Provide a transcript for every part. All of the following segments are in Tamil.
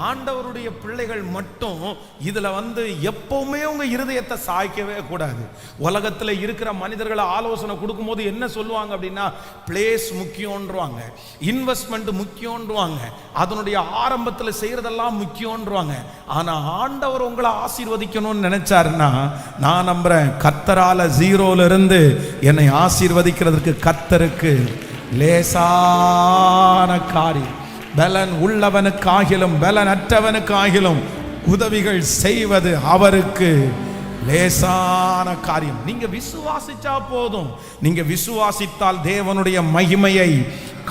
ஆண்டவருடைய பிள்ளைகள் மட்டும் இதுல எப்பவுமே உங்க இருதயத்தை சாய்க்கவே கூடாது. உலகத்துல இருக்கிற மனிதர்களை ஆலோசனை கொடுக்கும்போது என்ன சொல்லுவாங்க அப்படின்னா, பிளேஸ் முக்கியம்ன்றாங்க, இன்வெஸ்ட்மெண்ட் முக்கியம்ன்றாங்க, அதனுடைய ஆரம்பத்தில் செய்யறதெல்லாம் முக்கியம்ன்றாங்க. ஆனா ஆண்டவர் உங்களை ஆசீர்வதிக்கணும்னு நினைச்சாருன்னா, நான் நம்புறேன் கர்த்தரால ஜீரோல இருந்து என்னை ஆசீர்வதிக்கிறதுக்கு கர்த்தருக்கு லேசான காரியம். பலன் உள்ளவனுக்காகிலும் பலன் அற்றவனுக்காகிலும் உதவிகள் செய்வது அவருக்கு லேசான காரியம். நீங்க விசுவாசிச்சா போதும். நீங்க விசுவாசித்தால் தேவனுடைய மகிமையை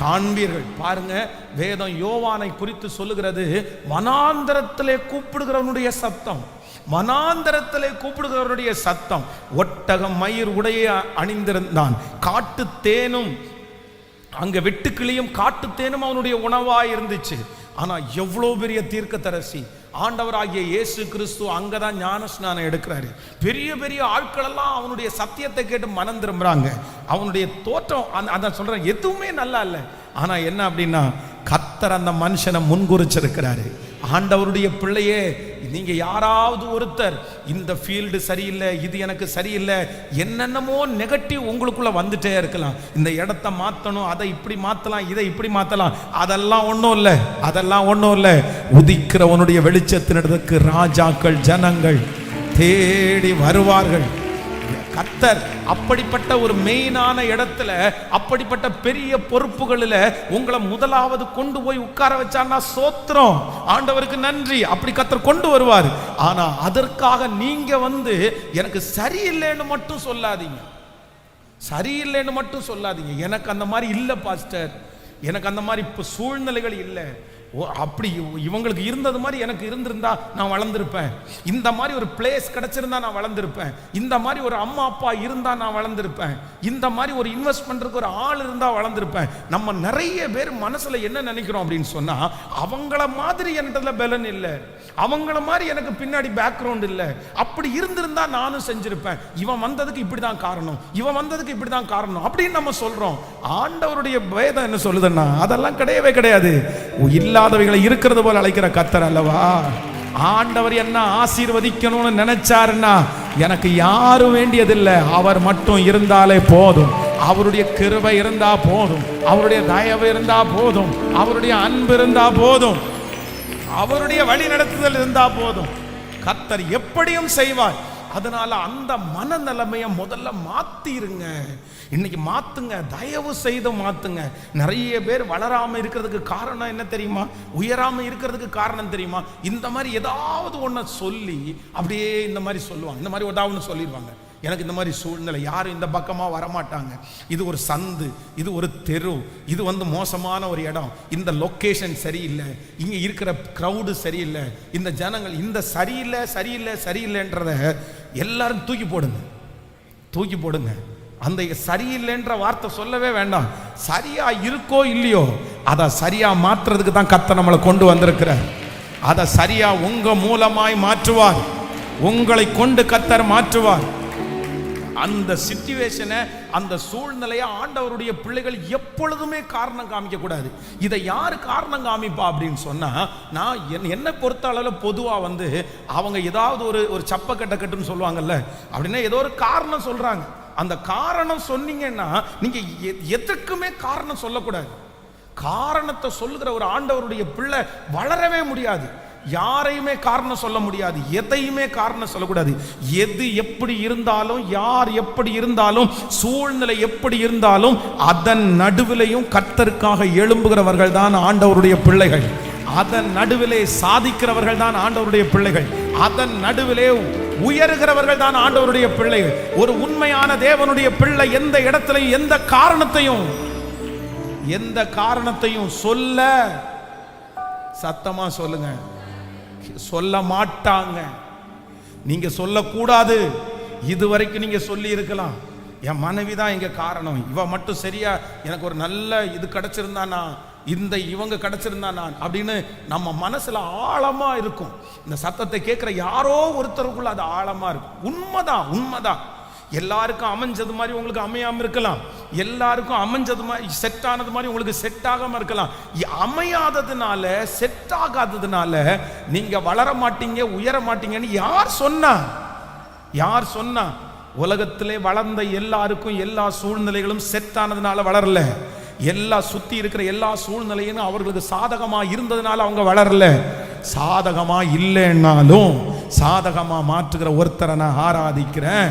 காண்பீர்கள். பாருங்க, வேதம் யோவானை குறித்து சொல்லுகிறது, வனாந்தரத்திலே கூப்பிடுகிறவனுடைய சத்தம், வனாந்தரத்திலே கூப்பிடுகிறவருடைய சத்தம். ஒட்டகம் மயிர் உடைய அணிந்திருந்தான், காட்டு தேனும் அங்க வெட்டுக்கிளியும் காட்டு தேனும் அவனுடைய உணவாய் இருந்துச்சு. ஆனா எவ்வளவு பெரிய தீர்க்கதரிசி ஆண்டவராகிய இயேசு கிறிஸ்து அங்கதான் ஞான ஸ்நானம் எடுக்கிறாரு. பெரிய பெரிய ஆட்கள் எல்லாம் அவனுடைய சத்தியத்தை கேட்டு மனம் திரும்புறாங்க. அவனுடைய தோற்றம் அதான் சொல்றேன், எதுவுமே நல்லா இல்லை. ஆனா என்ன அப்படின்னா, கர்த்தர் அந்த மனுஷனை முன்குறிச்சிருக்கிறாரு. ஆண்டவருடைய பிள்ளையே, நீங்க யாராவது ஒருத்தர் இந்த ஃபீல்டு சரியில்லை, இது எனக்கு சரியில்லை, என்னென்னமோ நெகட்டிவ் உங்களுக்குள்ள வந்துட்டே இருக்கலாம். இந்த இடத்த மாற்றணும், அதை இப்படி மாற்றலாம், இதை இப்படி மாற்றலாம், அதெல்லாம் ஒன்றும் இல்லை, அதெல்லாம் ஒன்றும் இல்லை. உதிக்கிறவனுடைய வெளிச்சத்தினிடத்துக்கு ராஜாக்கள் ஜனங்கள் தேடி வருவார்கள். கர்த்தர் அப்படிப்பட்ட ஒரு மெயினான இடத்துல, அப்படிப்பட்ட பெரிய பொறுப்புகளில் உங்களை முதலாவது கொண்டு போய் உட்கார வச்சான்னா சோத்திரம், ஆண்டவருக்கு நன்றி. அப்படி கர்த்தர் கொண்டு வருவார். ஆனா அதற்காக நீங்க எனக்கு சரியில்லைன்னு மட்டும் சொல்லாதீங்க, சரியில்லைன்னு மட்டும் சொல்லாதீங்க. எனக்கு அந்த மாதிரி இல்லை பாஸ்டர், எனக்கு அந்த மாதிரி இப்போ சூழ்நிலைகள் இல்லை, அப்படி இவங்களுக்கு இருந்தது மாதிரி எனக்கு இருந்திருந்தா நான் வளர்ந்திருப்பேன், இந்த மாதிரி ஒரு பிளேஸ் கிடைச்சிருந்தா நான் வளர்ந்திருப்பேன், இந்த மாதிரி ஒரு அம்மா அப்பா இருந்தா நான் வளர்ந்திருப்பேன், இந்த மாதிரி ஒரு இன்வெஸ்ட் பண்றதுக்கு ஒரு ஆள் இருந்தா வளர்ந்திருப்பேன். நம்ம நிறைய பேர் மனசுல என்ன நினைக்கிறோம் அப்படின்னு சொன்னா, அவங்கள மாதிரி என்கிட்ட பலன் இல்லை, அவங்கள மாதிரி எனக்கு பின்னாடி பேக்ரவுண்ட் இல்லை, அப்படி இருந்திருந்தா நானும் செஞ்சிருப்பேன், இவன் வந்ததுக்கு இப்படிதான் காரணம், இவன் வந்ததுக்கு இப்படிதான் காரணம் அப்படின்னு நம்ம சொல்றோம். ஆண்டவருடைய வேதம் என்ன சொல்லுதுன்னா, அதெல்லாம் கிடையவே கிடையாது. இல்லாதவைகளை இருக்கிறது போல அழைக்கிற கர்த்தர் அல்லவா. ஆண்டவர் என்ன ஆசீர்வதிக்கணும்னு நினைச்சாருன்னா எனக்கு யாரும் வேண்டியதில்லை, அவர் மட்டும் இருந்தாலே போதும். அவருடைய கிருபை இருந்தா போதும், அவருடைய தயவு இருந்தா போதும், அவருடைய அன்பு இருந்தா போதும், அவருடைய வழி நடத்துதல் இருந்தா போதும். கர்த்தர் எப்படியும் செய்வார். அதனால அந்த மனநிலைமையை முதல்ல மாத்திருங்க. இன்னைக்கு மாத்துங்க, தயவு செய்து மாத்துங்க. நிறைய பேர் வளராம இருக்கிறதுக்கு காரணம் என்ன தெரியுமா, உயராம இருக்கிறதுக்கு காரணம் தெரியுமா, இந்த மாதிரி ஏதாவது ஒன்ன சொல்லி அப்படியே இந்த மாதிரி சொல்லுவாங்க, இந்த மாதிரி ஏதாவது சொல்லிடுவாங்க, எனக்கு இந்த மாதிரி சூழ்நிலை, யாரும் இந்த பக்கமா வரமாட்டாங்க, இது ஒரு சந்து, இது ஒரு தெரு, இது மோசமான ஒரு இடம், இந்த லொக்கேஷன் சரியில்லை, இங்க இருக்கிற கிரவுடு சரியில்லை, இந்த ஜனங்கள் இந்த சரியில்லை சரியில்லை சரியில்லைன்றத எல்லாரும் தூக்கி போடுங்க, தூக்கி போடுங்க. அந்த சரியில்லைன்ற வார்த்தை சொல்லவே வேண்டாம். சரியா இருக்கோ இல்லையோ அதை சரியா மாற்றுறதுக்கு தான் கர்த்தர் நம்மளை கொண்டு வந்திருக்கிறார். அதை சரியா உங்க மூலமாய் மாற்றுவார், உங்களை கொண்டு கர்த்தர் மாற்றுவார். அந்த சிச்சுவேஷனை, அந்த சூழ்நிலையை ஆண்டவருடைய பிள்ளைகள் எப்பொழுதுமே காரணம் காமிக்க கூடாது. இதை யாரு காரணம் காமிப்பா அப்படின்னு சொன்னா, நான் என்னை பொறுத்த அளவில் பொதுவா அவங்க ஏதாவது ஒரு சப்ப கட்டுன்னு சொல்லுவாங்கல்ல, அப்படின்னா ஏதோ ஒரு காரணம் சொல்றாங்க. அந்த காரணம் சொன்னீங்கன்னா நீங்க எதுக்குமே காரணம் சொல்லக்கூடாது. காரணத்தை சொல்லுகிற ஒரு ஆண்டவருடைய பிள்ளை வளரவே முடியாது. யாரையுமே காரணம் சொல்ல முடியாது, எதையுமே காரணம் சொல்லக்கூடாது. எது எப்படி இருந்தாலும், யார் எப்படி இருந்தாலும், சூழ்நிலை எப்படி இருந்தாலும், அதன் நடுவிலையும் கர்த்தருக்காக எழும்புகிறவர்கள் தான் ஆண்டவருடைய பிள்ளைகள். அதன் நடுவிலே சாதிக்கிறவர்கள் தான் ஆண்டவருடைய பிள்ளைகள். அதன் நடுவிலே உயர்கிறவர்கள் தான் ஆண்டவருடைய பிள்ளைகள். ஒரு உண்மையான தேவனுடைய பிள்ளை எந்த இடத்திலையும் எந்த காரணத்தையும் சொல்ல, சத்தமா சொல்லுங்க, சொல்ல மாட்டாங்க. நீங்க சொல்லக்கூடாது. இதுவரைக்கும் நீங்க சொல்லி இருக்கலாம், என் மனைவி தான் இங்க காரணம், இவ மட்டும் சரியா எனக்கு ஒரு நல்ல இது கிடைச்சிருந்தானா, இவங்க கிடைச்சிருந்தா நான் அப்படின்னு நம்ம மனசுல ஆழமா இருக்கும். இந்த சத்தத்தை கேட்கிற யாரோ ஒருத்தருக்குள்ள அது ஆழமா இருக்கும். உண்மைதான், உண்மைதான். எல்லாருக்கும் அமைஞ்சது மாதிரி உங்களுக்கு அமையாம இருக்கலாம். எல்லாருக்கும் அமைஞ்சது மாதிரி, செட் ஆனது மாதிரி உங்களுக்கு செட் ஆகாம இருக்கலாம். அமையாததுனால, செட் ஆகாததுனால நீங்க வளர மாட்டீங்க, உயர மாட்டீங்கன்னு யார் சொன்னா? யார் சொன்னா? உலகத்திலே வளர்ந்த எல்லாருக்கும் எல்லா சூழ்நிலைகளும் செட் ஆனதுனால வளரல. எல்லா சுத்தி இருக்கிற எல்லா சூழ்நிலையும் அவர்களுக்கு சாதகமா இருந்ததுனால அவங்க வளரல. சாதகமா இல்லைன்னாலும் சாதகமா மாற்றுகிற ஒருத்தரை நான் ஆராதிக்கிறேன்.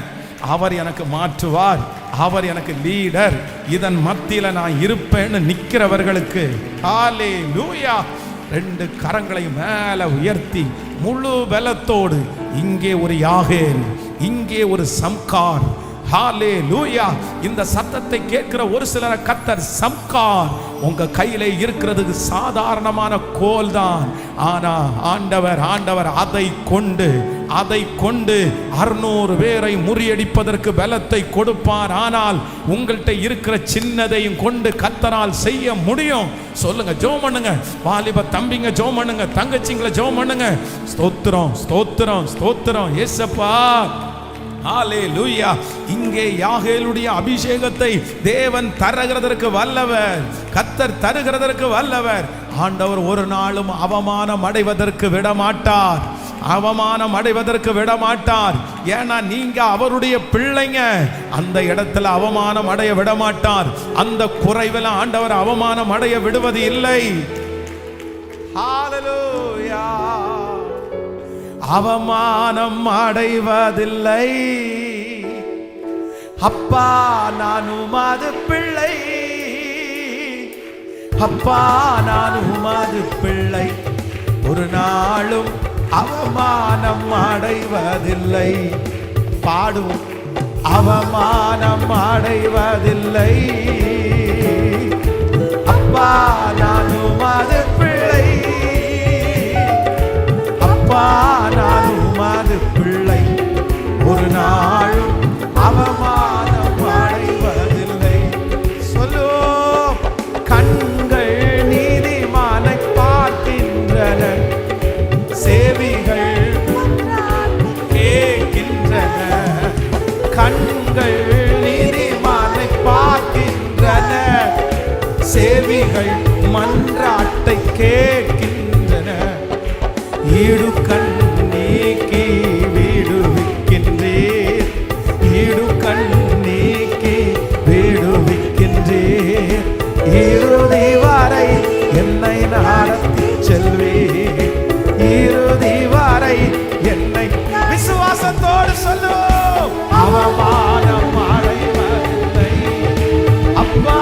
அவர் எனக்கு மாற்றுவார், அவர் எனக்கு லீடர், இதன் மத்தியில நான் இருப்பேன்னு நிக்கிறவர்களுக்கு ஹல்லேலூயா. 2 கரங்களை மேல உயர்த்தி முழு பலத்தோடு, இங்கே ஒரு யாகேல், இங்கே ஒரு சம்கார். ஹல்லேலூயா. இந்த சத்தத்தை கேட்கிற ஒரு சிலரை கர்த்தர் சம்கார் உங்க கையில இருக்கிறதுக்கு சாதாரணமான கோல் தான். ஆனா ஆண்டவர் அதை கொண்டு 600 பேரை முறியடிப்பதற்கு பலத்தை கொடுப்பார். ஆனால் உங்கள்கிட்ட இருக்கிற சின்னதையும் கொண்டு கர்த்தரால் செய்ய முடியும். சொல்லுங்க, ஜெபம் பண்ணுங்க. வாலிப தம்பிங்க ஜெபம் பண்ணுங்க, தங்கச்சிங்களை ஜெபம் பண்ணுங்க. ஸ்தோத்திரம், ஸ்தோத்திரம், ஸ்தோத்திரம் இயேசப்பா. ஹல்லேலூயா. இங்கே யாகேலுடைய அபிஷேகத்தை தேவன் தருகிறதற்கு வல்லவர், கர்த்தர் தருகிறதற்கு வல்லவர். ஆண்டவர் ஒரு நாளும் அவமானம் அடைவதற்கு விடமாட்டார், அவமானம் அடைவதற்கு விடமாட்டார். ஏன்னா நீங்க அவருடைய பிள்ளைங்க. அந்த இடத்துல அவமானம் அடைய விடமாட்டார். அந்த குறைவில் ஆண்டவர் அவமானம் அடைய விடுவது இல்லை. ஹல்லேலூயா. அவமானம் அடைவதில்லை. அப்பா நான் உமது பிள்ளை, அப்பா நான் உமது பிள்ளை, ஒரு நாளும் அவமானம் அடைவதில்லை. பாடுவோம். அவமானம் அடைவதில்லை. அப்பா நான் உமது பிள்ளை, அப்பா நான் உமது பிள்ளை, ஒரு நாளும் அவமானம் அடைவதில்லை. சொல்லு. கண்கள் நீதிமானை பார்க்கின்றன, செவிகள் கேட்கின்றன. கண்கள் நீதிமானை பார்க்கின்றன, செவிகள் மன்றாட்டை கேட்கின்றன. ஈடுக்கண் நீக்கி விடுவிக்கின்றீர், ஈடுக்கண் நீக்கி விடுவிக்கின்றீர். இறுதி வரை என்னை நடத்தி செல்வீர், இறுதி வரை என்னை. விசுவாசத்தோடு சொல்லு. அவமானம் அடைவதில்லை. அப்பா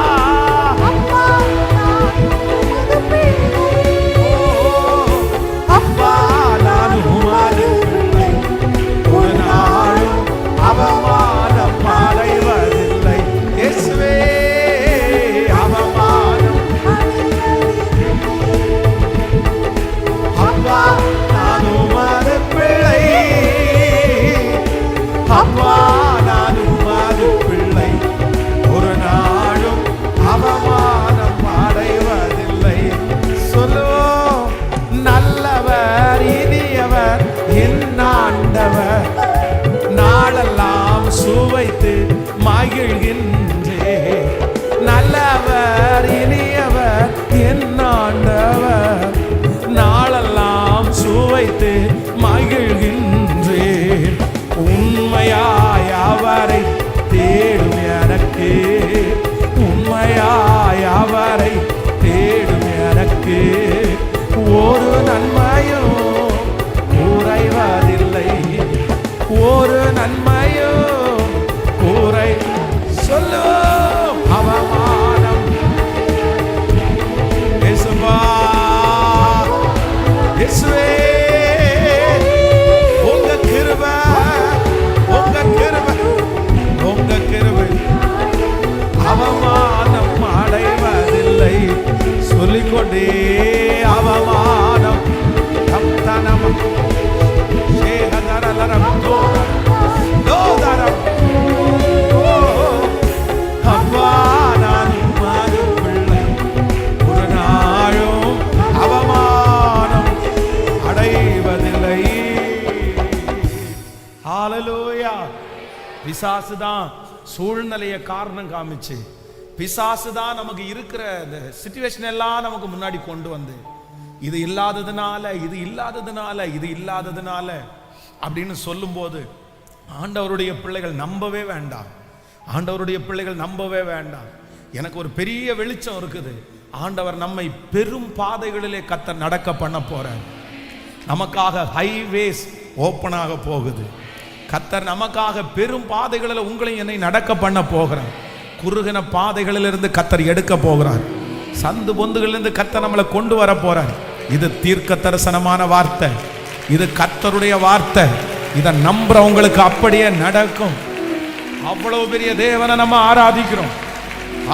அவமானம் அடைவதில்லை. இயேசுவே அவமானம். அப்பா நான் உமது பிள்ளை, அப்பா நான் உமது பிள்ளை, ஒரு நாளும் அவமானம் அடைவதில்லை. சொல்லுவோம். நல்லவர் இனியவர் என் ஆண்டவர், நாளெல்லாம் சுவைத்து மகிழ்கின்றே. நல்லவர் இனியவர் என் ஆண்டவர், நாளெல்லாம் சுவைத்து மகிழ்கின்றேன். உண்மையாய் அவரை தேடும் எனக்கு, உண்மையாய் அவரை தேடும் எனக்கு ஒரு நன்மையும் குறைவதில்லை, ஒரு நன்மையும் கூரை. சொல்லு. அவமானம் இயேசுவா, இயேசுவே உங்க கிருபை, உங்க கிருபை, உங்க கிருபை அவமானம் அடைவதில்லை. சொல்லிக்கொண்டே அவமானம் தம்தனம் அவமானம் அடைவதில்லை. ஹல்லேலூயா. பிசாசுதான் சூழ்நிலையை காரணம் காமிச்சு பிசாசு தான் நமக்கு இருக்கிற இந்த சிச்சுவேஷன் எல்லாம் நமக்கு முன்னாடி கொண்டு வந்து இது இல்லாததுனால இது இல்லாததுனால இது இல்லாததுனால அப்படின்னு சொல்லும்போது ஆண்டவருடைய பிள்ளைகள் நம்பவே வேண்டாம். ஆண்டவருடைய பிள்ளைகள் நம்பவே வேண்டாம். எனக்கு ஒரு பெரிய வெளிச்சம் இருக்குது. ஆண்டவர் நம்மை பெரும் பாதைகளிலே கர்த்தர் நடக்க பண்ண போறார். நமக்காக ஹைவேஸ் ஓப்பன் ஆக போகுது. கர்த்தர் நமக்காக பெரும் பாதைகளில் உங்களையும் என்னை நடக்க பண்ண போகிறார். குறுகின பாதைகளிலிருந்து கர்த்தர் எடுக்க போகிறார். சந்து பொந்துகளிலிருந்து கர்த்தர் நம்மளை கொண்டு வர போறார். இது தீர்க்க தரிசனமான வார்த்தை. இது கர்த்தருடைய வார்த்தை. இதை நம்புறவங்களுக்கு அப்படியே நடக்கும். அவ்வளவு பெரிய தேவனை நம்ம ஆராதிக்கிறோம்.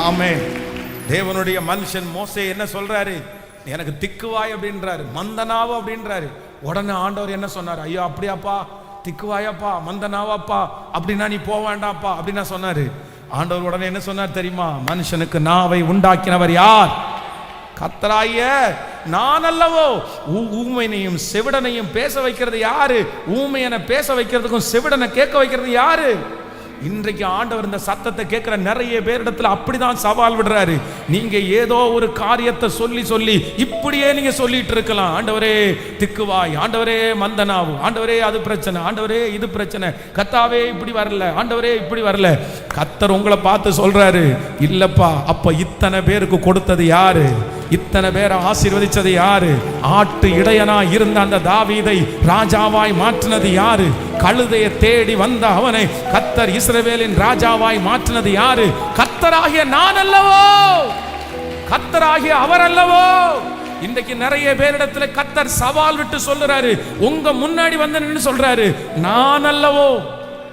ஆமென். தேவனுடைய மனுஷன் மோசே என்ன சொல்றாரு? எனக்கு திக்குவாய் அப்படின்றாரு, மந்தனாவு அப்படின்றாரு. உடனே ஆண்டவர் என்ன சொன்னார்? ஐயோ அப்படியாப்பா, திக்குவாயாப்பா, மந்தனாவாப்பா, அப்படின்னா நீ போக வேண்டாம்ப்பா அப்படின்னா சொன்னாரு. ஆண்டவர் உடனே என்ன சொன்னார் தெரியுமா? மனுஷனுக்கு நாவை உண்டாக்கினவர் யார்? கர்த்தராகிய நான் அல்லவோ. ஊமையனையும் செவிடனையும் பேச வைக்கிறது யாரு? ஊமையனை பேச வைக்கிறதுக்கும் செவிடனை கேட்க வைக்கிறது யாரு? இன்றைக்கு ஆண்டவர் இந்த சத்தத்தை கேட்கிற நிறைய பேரிடத்துல அப்படிதான் சவால் விடுறாரு. நீங்க ஏதோ ஒரு காரியத்தை சொல்லி சொல்லி இப்படியே நீங்க சொல்லிட்டு இருக்கலாம். ஆண்டவரே திக்குவாய், ஆண்டவரே மந்தனாவு, ஆண்டவரே அது பிரச்சனை, ஆண்டவரே இது பிரச்சனை, கர்த்தாவே இப்படி வரல, ஆண்டவரே இப்படி வரல. கர்த்தர் உங்களை பார்த்து சொல்றாரு, இல்லப்பா, அப்ப இத்தனை பேருக்கு கொடுத்தது யாரு? இத்தனை பேரை ஆசீர்வதிச்சது யாரு? ஆட்டு இடையனா இருந்த அந்த தாவீதை ராஜாவாய் மாற்றினது யாரு? கழுதையை தேடி வந்த அவனை கர்த்தர் இஸ்ரவேலின் ராஜாவாய் மாற்றினது யாரு? கர்த்தராகிய நான் அல்லவோ, கர்த்தராகிய அவர் அல்லவோ. இன்றைக்கு நிறைய பேரிடத்துல கர்த்தர் சவால் விட்டு சொல்றாரு, உங்க முன்னாடி வந்து நின்னு சொல்றாரு, நான் அல்லவோ,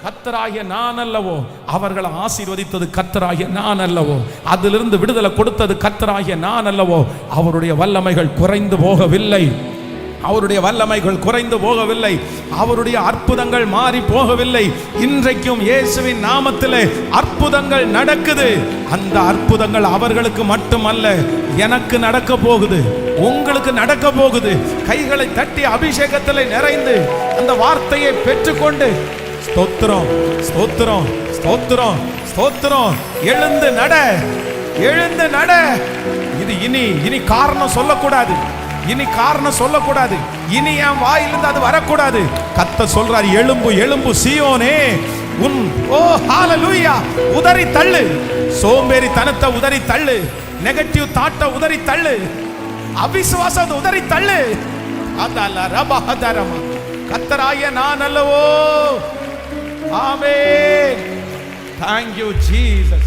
கர்த்தராகிய நான் அல்லவோ. அவர்களை ஆசீர்வதித்தது கர்த்தராகிய நான் அல்லவோ. அதிலிருந்து விடுதலை கொடுத்தது கர்த்தராகிய நான் அல்லவோ. அவருடைய வல்லமைகள் குறைந்து போகவில்லை. அவருடைய வல்லமைகள் குறைந்து போகவில்லை. அவருடைய அற்புதங்கள் மாறி போகவில்லை. இன்றைக்கும் இயேசுவின் நாமத்திலே அற்புதங்கள் நடக்குது. அந்த அற்புதங்கள் அவர்களுக்கு மட்டுமல்ல, எனக்கு நடக்க போகுது, உங்களுக்கு நடக்க போகுது. கைகளை தட்டி அபிஷேகத்திலே நிறைந்து அந்த வார்த்தையை பெற்றுக்கொண்டு ஸ்தோத்திரம், ஸ்தோத்திரம், ஸ்தோத்திரம், ஸ்தோத்திரம். எழுந்து நட, எழுந்து நட. இது இனி காரணம் சொல்லக்கூடாது. இனி காரணம் சொல்லக்கூடாது. இனி என் வாயிலிருந்து அது வரக்கூடாது. கர்த்தர் சொல்றார், எழும்பு, எழும்பு சீயோனே, உன் ஓ ஹalleluya உதறி தள்ளு. சோம்பேறி தனத்தை உதறி தள்ளு. நெகட்டிவ் தாட்டை உதறி தள்ளு. அவிசுவாசத்தை உதறி தள்ளு. அதல்ல ரபஹதரமா. கர்த்தராகிய நான் அல்லவோ. ஆமென். Thank you Jesus.